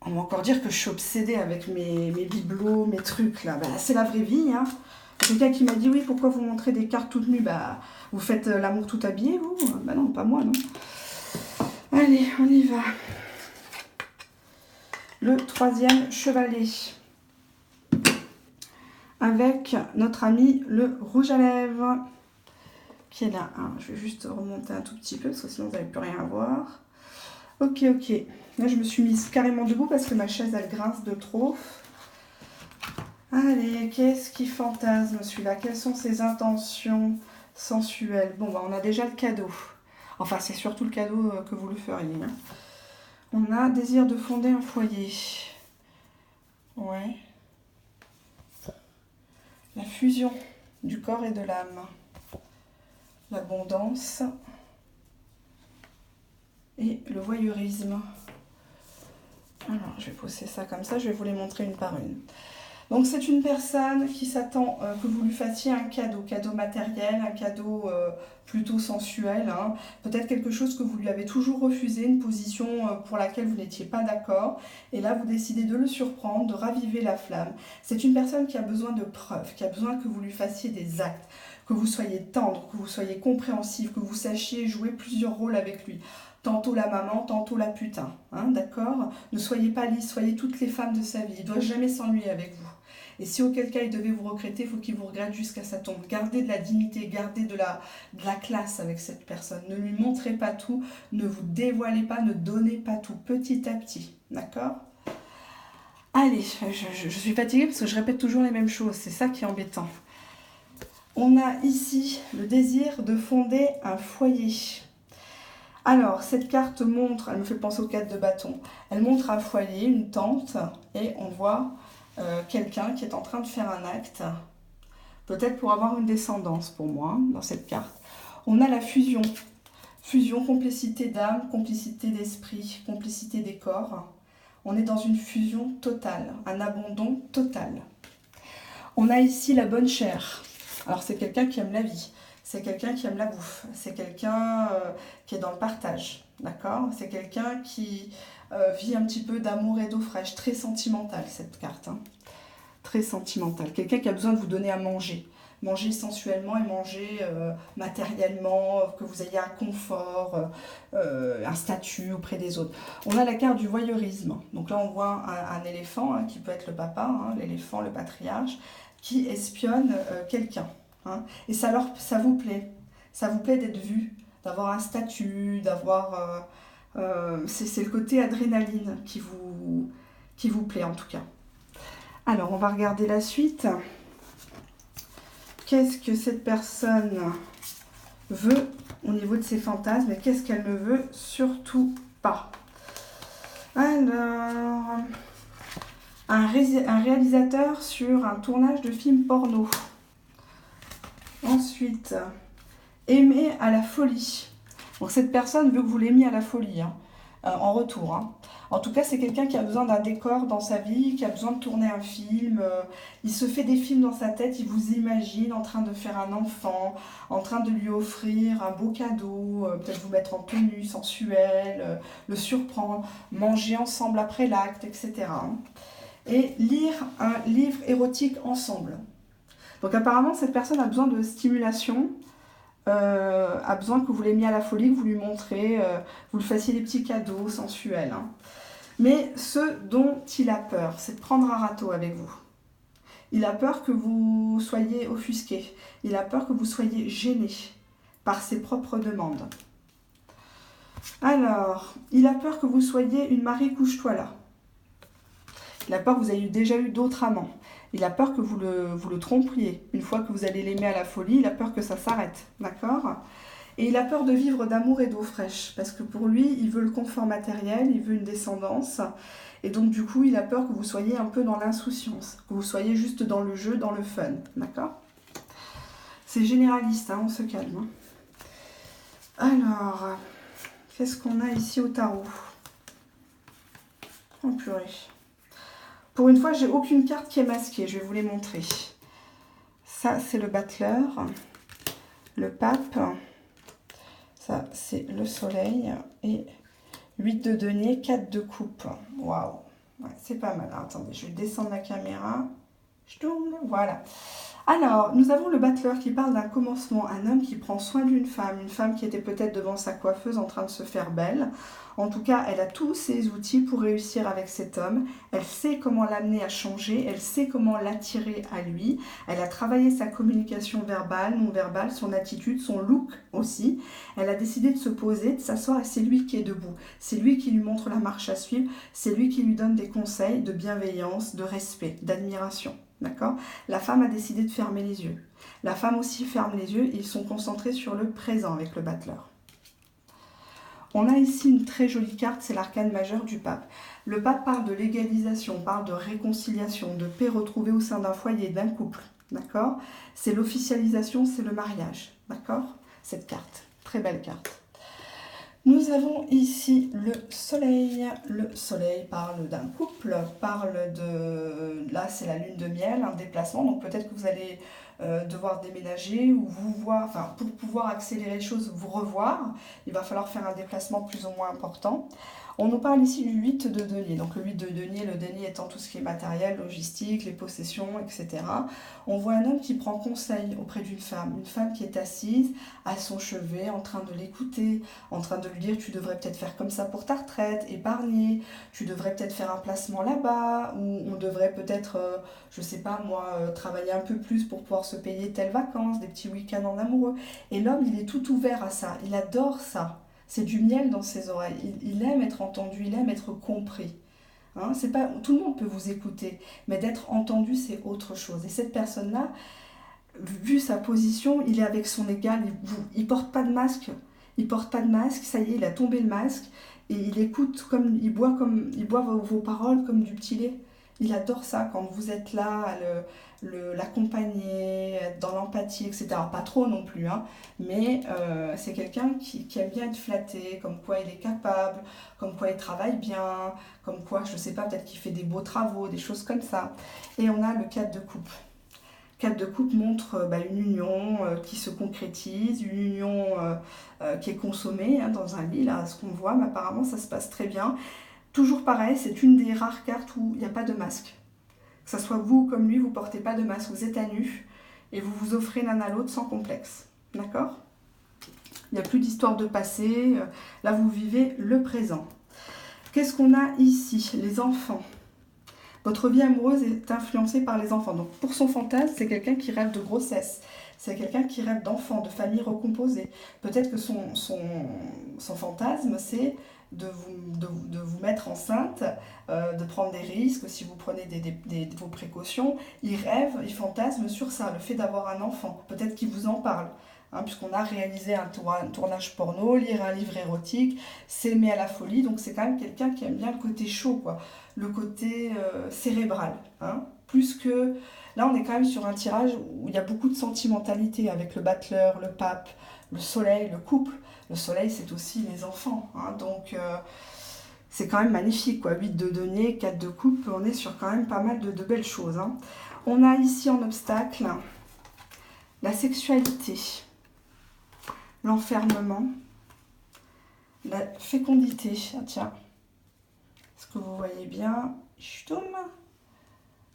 On va encore dire que je suis obsédée avec mes bibelots, mes trucs là. C'est la vraie vie. Hein. Quelqu'un qui m'a dit, oui, pourquoi vous montrez des cartes toutes nues? Vous faites l'amour tout habillé, vous? Non, pas moi, non. Allez, on y va. Le troisième chevalet. Avec notre ami le rouge à lèvres. Qui est là. Alors, je vais juste remonter un tout petit peu, parce que sinon vous n'allez plus rien à voir. Ok. Là, je me suis mise carrément debout parce que ma chaise, elle grince de trop. Allez, qu'est-ce qui fantasme celui-là? Quelles sont ses intentions sensuelles? Bon, on a déjà le cadeau. Enfin, c'est surtout le cadeau que vous le feriez. Hein. On a désir de fonder un foyer. Ouais. La fusion du corps et de l'âme. L'abondance et le voyeurisme. Alors, je vais poser ça comme ça, je vais vous les montrer une par une. Donc, c'est une personne qui s'attend que vous lui fassiez un cadeau matériel, un cadeau plutôt sensuel, hein. Peut-être quelque chose que vous lui avez toujours refusé, une position pour laquelle vous n'étiez pas d'accord. Et là, vous décidez de le surprendre, de raviver la flamme. C'est une personne qui a besoin de preuves, qui a besoin que vous lui fassiez des actes, que vous soyez tendre, que vous soyez compréhensif, que vous sachiez jouer plusieurs rôles avec lui. Tantôt la maman, tantôt la putain, hein, d'accord? Ne soyez pas lisse, soyez toutes les femmes de sa vie. Il ne doit jamais s'ennuyer avec vous. Et si auquel cas il devait vous regretter, il faut qu'il vous regrette jusqu'à sa tombe. Gardez de la dignité, gardez de la classe avec cette personne. Ne lui montrez pas tout, ne vous dévoilez pas, ne donnez pas tout, petit à petit, d'accord? Allez, je suis fatiguée parce que je répète toujours les mêmes choses, c'est ça qui est embêtant. On a ici le désir de fonder un foyer. Alors, cette carte montre, elle me fait penser aux 4 de bâton, elle montre un foyer, une tente, et on voit quelqu'un qui est en train de faire un acte, peut-être pour avoir une descendance pour moi, dans cette carte. On a la fusion, complicité d'âme, complicité d'esprit, complicité des corps. On est dans une fusion totale, un abandon total. On a ici la bonne chair. Alors, c'est quelqu'un qui aime la vie. C'est quelqu'un qui aime la bouffe, c'est quelqu'un qui est dans le partage, d'accord? C'est quelqu'un qui vit un petit peu d'amour et d'eau fraîche, très sentimentale cette carte, hein. Très sentimentale. Quelqu'un qui a besoin de vous donner à manger. Manger sensuellement et manger matériellement, que vous ayez un confort, un statut auprès des autres. On a la carte du voyeurisme. Donc là, on voit un éléphant, hein, qui peut être le papa, hein, l'éléphant, le patriarche, qui espionne quelqu'un. Hein, et ça vous plaît d'être vu, d'avoir un statut, d'avoir... c'est le côté adrénaline qui vous plaît en tout cas. Alors, on va regarder la suite. Qu'est-ce que cette personne veut au niveau de ses fantasmes et qu'est-ce qu'elle ne veut surtout pas? Alors, un réalisateur sur un tournage de film porno. Ensuite, aimer à la folie. Donc cette personne veut que vous l'aimiez à la folie, hein, en retour. Hein. En tout cas, c'est quelqu'un qui a besoin d'un décor dans sa vie, qui a besoin de tourner un film. Il se fait des films dans sa tête, il vous imagine en train de faire un enfant, en train de lui offrir un beau cadeau, peut-être vous mettre en tenue sensuelle, le surprendre, manger ensemble après l'acte, etc. Et lire un livre érotique ensemble. Donc apparemment, cette personne a besoin de stimulation, a besoin que vous l'aimiez à la folie, que vous lui montrez, vous lui fassiez des petits cadeaux sensuels. Hein. Mais ce dont il a peur, c'est de prendre un râteau avec vous. Il a peur que vous soyez offusqué. Il a peur que vous soyez gêné par ses propres demandes. Alors, il a peur que vous soyez une Marie couche-toi là. Il a peur que vous ayez déjà eu d'autres amants. Il a peur que vous le trompiez. Une fois que vous allez l'aimer à la folie, il a peur que ça s'arrête. D'accord ? Et il a peur de vivre d'amour et d'eau fraîche. Parce que pour lui, il veut le confort matériel, il veut une descendance. Et donc, du coup, il a peur que vous soyez un peu dans l'insouciance. Que vous soyez juste dans le jeu, dans le fun. D'accord ? C'est généraliste, hein, on se calme. Alors, qu'est-ce qu'on a ici au tarot ? Oh purée. Pour une fois, j'ai aucune carte qui est masquée. Je vais vous les montrer. Ça, c'est le battleur. Le pape. Ça, c'est le soleil. Et 8 de denier, 4 de coupe. Waouh. Ouais, c'est pas mal. Alors, attendez, je vais descendre la caméra. Je tourne. Voilà. Alors, nous avons le battleur qui parle d'un commencement, un homme qui prend soin d'une femme, une femme qui était peut-être devant sa coiffeuse en train de se faire belle. En tout cas, elle a tous ses outils pour réussir avec cet homme. Elle sait comment l'amener à changer, elle sait comment l'attirer à lui. Elle a travaillé sa communication verbale, non verbale, son attitude, son look aussi. Elle a décidé de se poser, de s'asseoir et c'est lui qui est debout. C'est lui qui lui montre la marche à suivre, c'est lui qui lui donne des conseils de bienveillance, de respect, d'admiration. D'accord ? La femme a décidé de fermer les yeux. La femme aussi ferme les yeux et ils sont concentrés sur le présent avec le battleur. On a ici une très jolie carte, c'est l'arcane majeur du pape. Le pape parle de légalisation, parle de réconciliation, de paix retrouvée au sein d'un foyer, d'un couple. d'accord? C'est l'officialisation, c'est le mariage, d'accord? Cette carte, très belle carte. Nous avons ici le soleil. Le soleil parle d'un couple, parle de... Là, c'est la lune de miel, un déplacement. Donc peut-être que vous allez devoir déménager ou vous voir... Enfin, pour pouvoir accélérer les choses, vous revoir, il va falloir faire un déplacement plus ou moins important. On nous parle ici du 8 de denier. Donc le 8 de denier, le denier étant tout ce qui est matériel, logistique, les possessions, etc. On voit un homme qui prend conseil auprès d'une femme qui est assise à son chevet, en train de l'écouter, en train de lui dire tu devrais peut-être faire comme ça pour ta retraite, épargner, tu devrais peut-être faire un placement là-bas, ou on devrait peut-être, je sais pas moi, travailler un peu plus pour pouvoir se payer telles vacances, des petits week-ends en amoureux. Et l'homme, il est tout ouvert à ça, il adore ça. C'est du miel dans ses oreilles. Il aime être entendu, il aime être compris. Hein, c'est pas, tout le monde peut vous écouter, mais d'être entendu, c'est autre chose. Et cette personne-là, vu sa position, il est avec son égal, il porte pas de masque. Il porte pas de masque, ça y est, il a tombé le masque. Et il écoute, il boit vos paroles comme du petit lait. Il adore ça quand vous êtes là, l'accompagner, être dans l'empathie, etc. Pas trop non plus, hein, mais c'est quelqu'un qui aime bien être flatté, comme quoi il est capable, comme quoi il travaille bien, comme quoi, je sais pas, peut-être qu'il fait des beaux travaux, des choses comme ça. Et on a le 4 de coupe. 4 de coupe montre une union qui se concrétise, une union qui est consommée, hein, dans un lit, là, ce qu'on voit, mais apparemment ça se passe très bien. Toujours pareil, c'est une des rares cartes où il n'y a pas de masque. Que ce soit vous comme lui, vous ne portez pas de masque, vous êtes à nu et vous vous offrez l'un à l'autre sans complexe. D'accord? Il n'y a plus d'histoire de passé, là vous vivez le présent. Qu'est-ce qu'on a ici? Les enfants. Votre vie amoureuse est influencée par les enfants. Donc pour son fantasme, c'est quelqu'un qui rêve de grossesse. C'est quelqu'un qui rêve d'enfants, de famille recomposée. Peut-être que son fantasme, c'est de vous mettre enceinte, de prendre des risques, si vous prenez vos précautions. Il rêve, il fantasme sur ça, le fait d'avoir un enfant. Peut-être qu'il vous en parle, hein, puisqu'on a réalisé un tournage porno, lire un livre érotique, s'aimer à la folie. Donc c'est quand même quelqu'un qui aime bien le côté chaud, quoi, le côté cérébral. Hein, plus que... Là, on est quand même sur un tirage où il y a beaucoup de sentimentalité avec le battleur, le pape, le soleil, le couple. Le soleil, c'est aussi les enfants. Hein, donc, c'est quand même magnifique, quoi. 8 de denier, 4 de coupe, on est sur quand même pas mal de belles choses. Hein. On a ici en obstacle la sexualité, l'enfermement, la fécondité. Ah, tiens, est-ce que vous voyez bien? Ch'toum.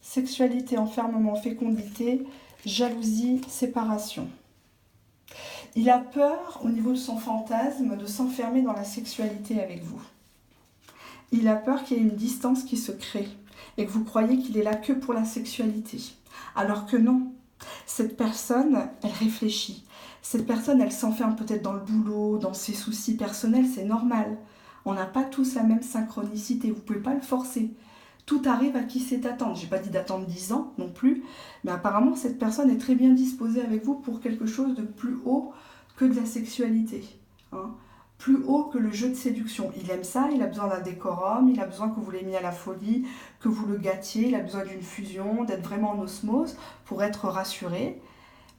Sexualité, enfermement, fécondité, jalousie, séparation. Il a peur, au niveau de son fantasme, de s'enfermer dans la sexualité avec vous. Il a peur qu'il y ait une distance qui se crée et que vous croyez qu'il est là que pour la sexualité. Alors que non. Cette personne, elle réfléchit. Cette personne, elle s'enferme peut-être dans le boulot, dans ses soucis personnels, c'est normal. On n'a pas tous la même synchronicité, vous ne pouvez pas le forcer. Tout arrive à qui sait attendre. Je n'ai pas dit d'attendre 10 ans non plus, mais apparemment cette personne est très bien disposée avec vous pour quelque chose de plus haut que de la sexualité. Hein. Plus haut que le jeu de séduction. Il aime ça, il a besoin d'un décorum, il a besoin que vous l'aymiez à la folie, que vous le gâtiez, il a besoin d'une fusion, d'être vraiment en osmose pour être rassuré.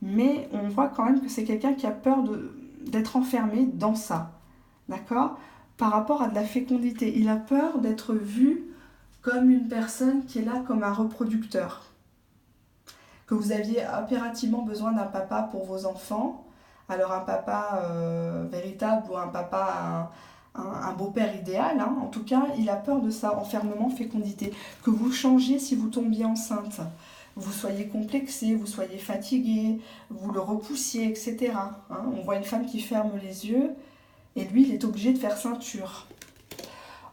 Mais on voit quand même que c'est quelqu'un qui a peur d'être enfermé dans ça. D'accord? Par rapport à de la fécondité. Il a peur d'être vu comme une personne qui est là comme un reproducteur. Que vous aviez impérativement besoin d'un papa pour vos enfants. Alors un papa véritable ou un papa, un beau-père idéal. Hein. En tout cas, il a peur de ça, enfermement, fécondité. Que vous changiez si vous tombiez enceinte. Vous soyez complexé, vous soyez fatigué, vous le repoussiez, etc. Hein. On voit une femme qui ferme les yeux et lui, il est obligé de faire ceinture.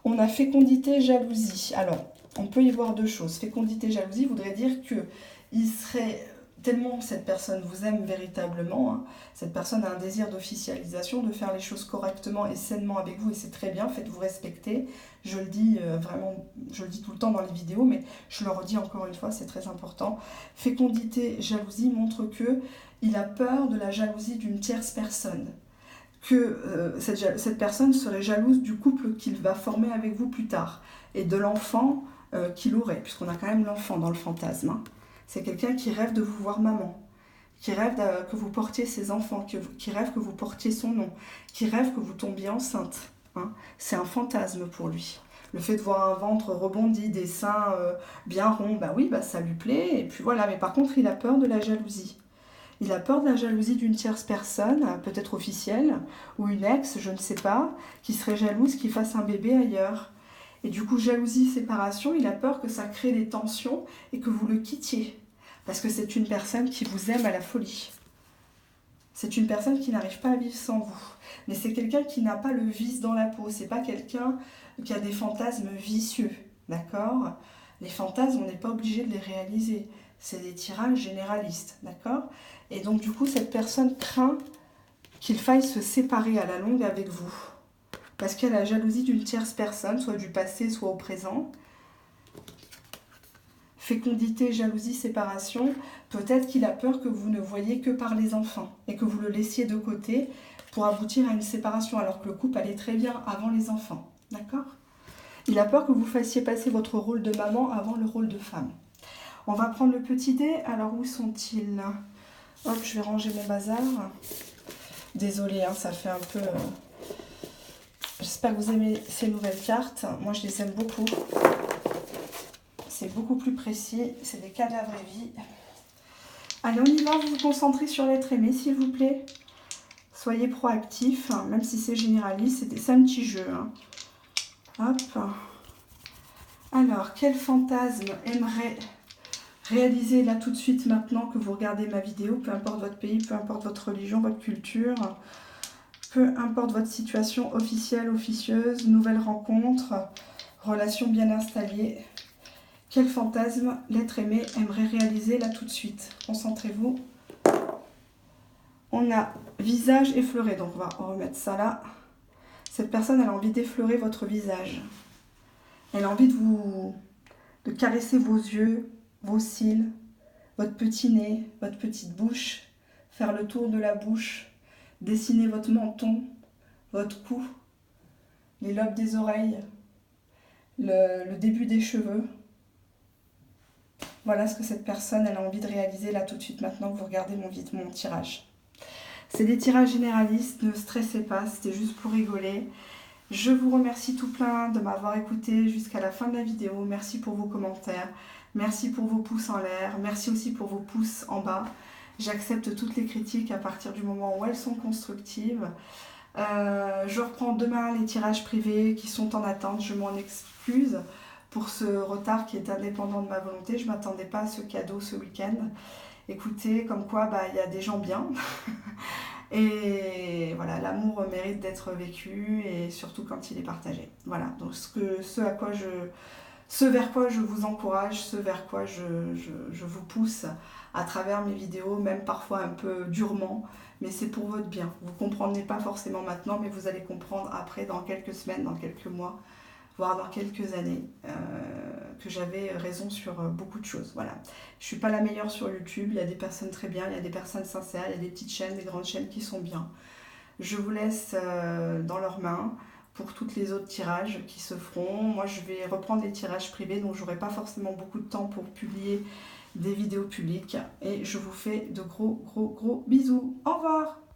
On a fécondité, jalousie. Alors, on peut y voir deux choses. Fécondité, jalousie voudrait dire que il serait tellement cette personne vous aime véritablement, hein, cette personne a un désir d'officialisation, de faire les choses correctement et sainement avec vous, et c'est très bien, faites-vous respecter. Je le dis vraiment, je le dis tout le temps dans les vidéos, mais je le redis encore une fois, c'est très important. Fécondité, jalousie montre que il a peur de la jalousie d'une tierce personne. Que cette personne serait jalouse du couple qu'il va former avec vous plus tard et de l'enfant qu'il aurait, puisqu'on a quand même l'enfant dans le fantasme. Hein. C'est quelqu'un qui rêve de vous voir maman, qui rêve que vous portiez ses enfants, qui rêve que vous portiez son nom, qui rêve que vous tombiez enceinte. Hein. C'est un fantasme pour lui. Le fait de voir un ventre rebondi, des seins bien ronds, bah oui, bah ça lui plaît. Et puis voilà, mais par contre, il a peur de la jalousie. Il a peur de la jalousie d'une tierce personne, peut-être officielle, ou une ex, je ne sais pas, qui serait jalouse qu'il fasse un bébé ailleurs. Et du coup, jalousie, séparation, il a peur que ça crée des tensions et que vous le quittiez. Parce que c'est une personne qui vous aime à la folie. C'est une personne qui n'arrive pas à vivre sans vous. Mais c'est quelqu'un qui n'a pas le vice dans la peau. C'est pas quelqu'un qui a des fantasmes vicieux. D'accord ? Les fantasmes, on n'est pas obligé de les réaliser. C'est des tirages généralistes. D'accord ? Et donc, du coup, cette personne craint qu'il faille se séparer à la longue avec vous. Parce qu'il y a la jalousie d'une tierce personne, soit du passé, soit au présent. Fécondité, jalousie, séparation, peut-être qu'il a peur que vous ne voyiez que par les enfants et que vous le laissiez de côté pour aboutir à une séparation alors que le couple allait très bien avant les enfants. D'accord ? Il a peur que vous fassiez passer votre rôle de maman avant le rôle de femme. On va prendre le petit dé. Alors où sont-ils ? Hop, je vais ranger mon bazar. Désolée, hein, ça fait un peu... J'espère que vous aimez ces nouvelles cartes. Moi, je les aime beaucoup. C'est beaucoup plus précis. C'est des cas de la vraie vie. Allez, on y va. Vous vous concentrez sur l'être aimé, s'il vous plaît. Soyez proactif, hein, même si c'est généraliste. C'est un petit jeu. Hein. Hop. Alors, quel fantasme aimerait réaliser là tout de suite maintenant que vous regardez ma vidéo, peu importe votre pays, peu importe votre religion, votre culture, peu importe votre situation officielle, officieuse, nouvelle rencontre, relation bien installée. Quel fantasme l'être aimé aimerait réaliser là tout de suite? Concentrez-vous. On a visage effleuré, donc on va remettre ça là. Cette personne, elle a envie d'effleurer votre visage. Elle a envie de caresser vos yeux, vos cils, votre petit nez, votre petite bouche, faire le tour de la bouche, dessiner votre menton, votre cou, les lobes des oreilles, le début des cheveux. Voilà ce que cette personne elle a envie de réaliser là tout de suite maintenant que vous regardez mon tirage. C'est des tirages généralistes, ne stressez pas, c'était juste pour rigoler. Je vous remercie tout plein de m'avoir écouté jusqu'à la fin de la vidéo. Merci pour vos commentaires, merci pour vos pouces en l'air, merci aussi pour vos pouces en bas. J'accepte toutes les critiques à partir du moment où elles sont constructives. Je reprends demain les tirages privés qui sont en attente, je m'en excuse pour ce retard qui est indépendant de ma volonté. Je ne m'attendais pas à ce cadeau ce week-end. Écoutez, comme quoi il y a des gens bien. Et voilà, l'amour mérite d'être vécu et surtout quand il est partagé. Voilà, donc ce vers quoi je vous encourage, ce vers quoi je vous pousse à travers mes vidéos, même parfois un peu durement, mais c'est pour votre bien. Vous ne comprenez pas forcément maintenant, mais vous allez comprendre après, dans quelques semaines, dans quelques mois, voire dans quelques années, que j'avais raison sur beaucoup de choses. Voilà. Je ne suis pas la meilleure sur YouTube, il y a des personnes très bien, il y a des personnes sincères, il y a des petites chaînes, des grandes chaînes qui sont bien. Je vous laisse dans leurs mains pour toutes les autres tirages qui se feront. Moi, je vais reprendre les tirages privés, donc je n'aurai pas forcément beaucoup de temps pour publier des vidéos publiques. Et je vous fais de gros bisous. Au revoir!